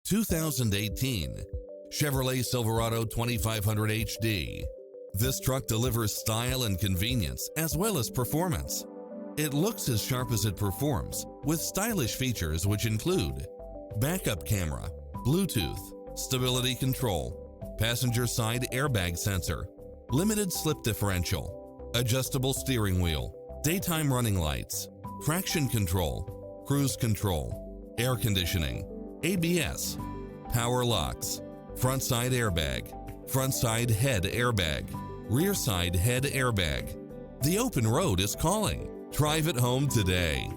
2018 Chevrolet Silverado 2500HD. This truck delivers style and convenience as well as performance. It looks as sharp as it performs with stylish features which include backup camera, Bluetooth, stability control, passenger side airbag sensor, limited slip differential, adjustable steering wheel, daytime running lights, traction control, cruise control, air conditioning, ABS, power locks, front side airbag, front side head airbag, rear side head airbag. The open road is calling. Drive it home today.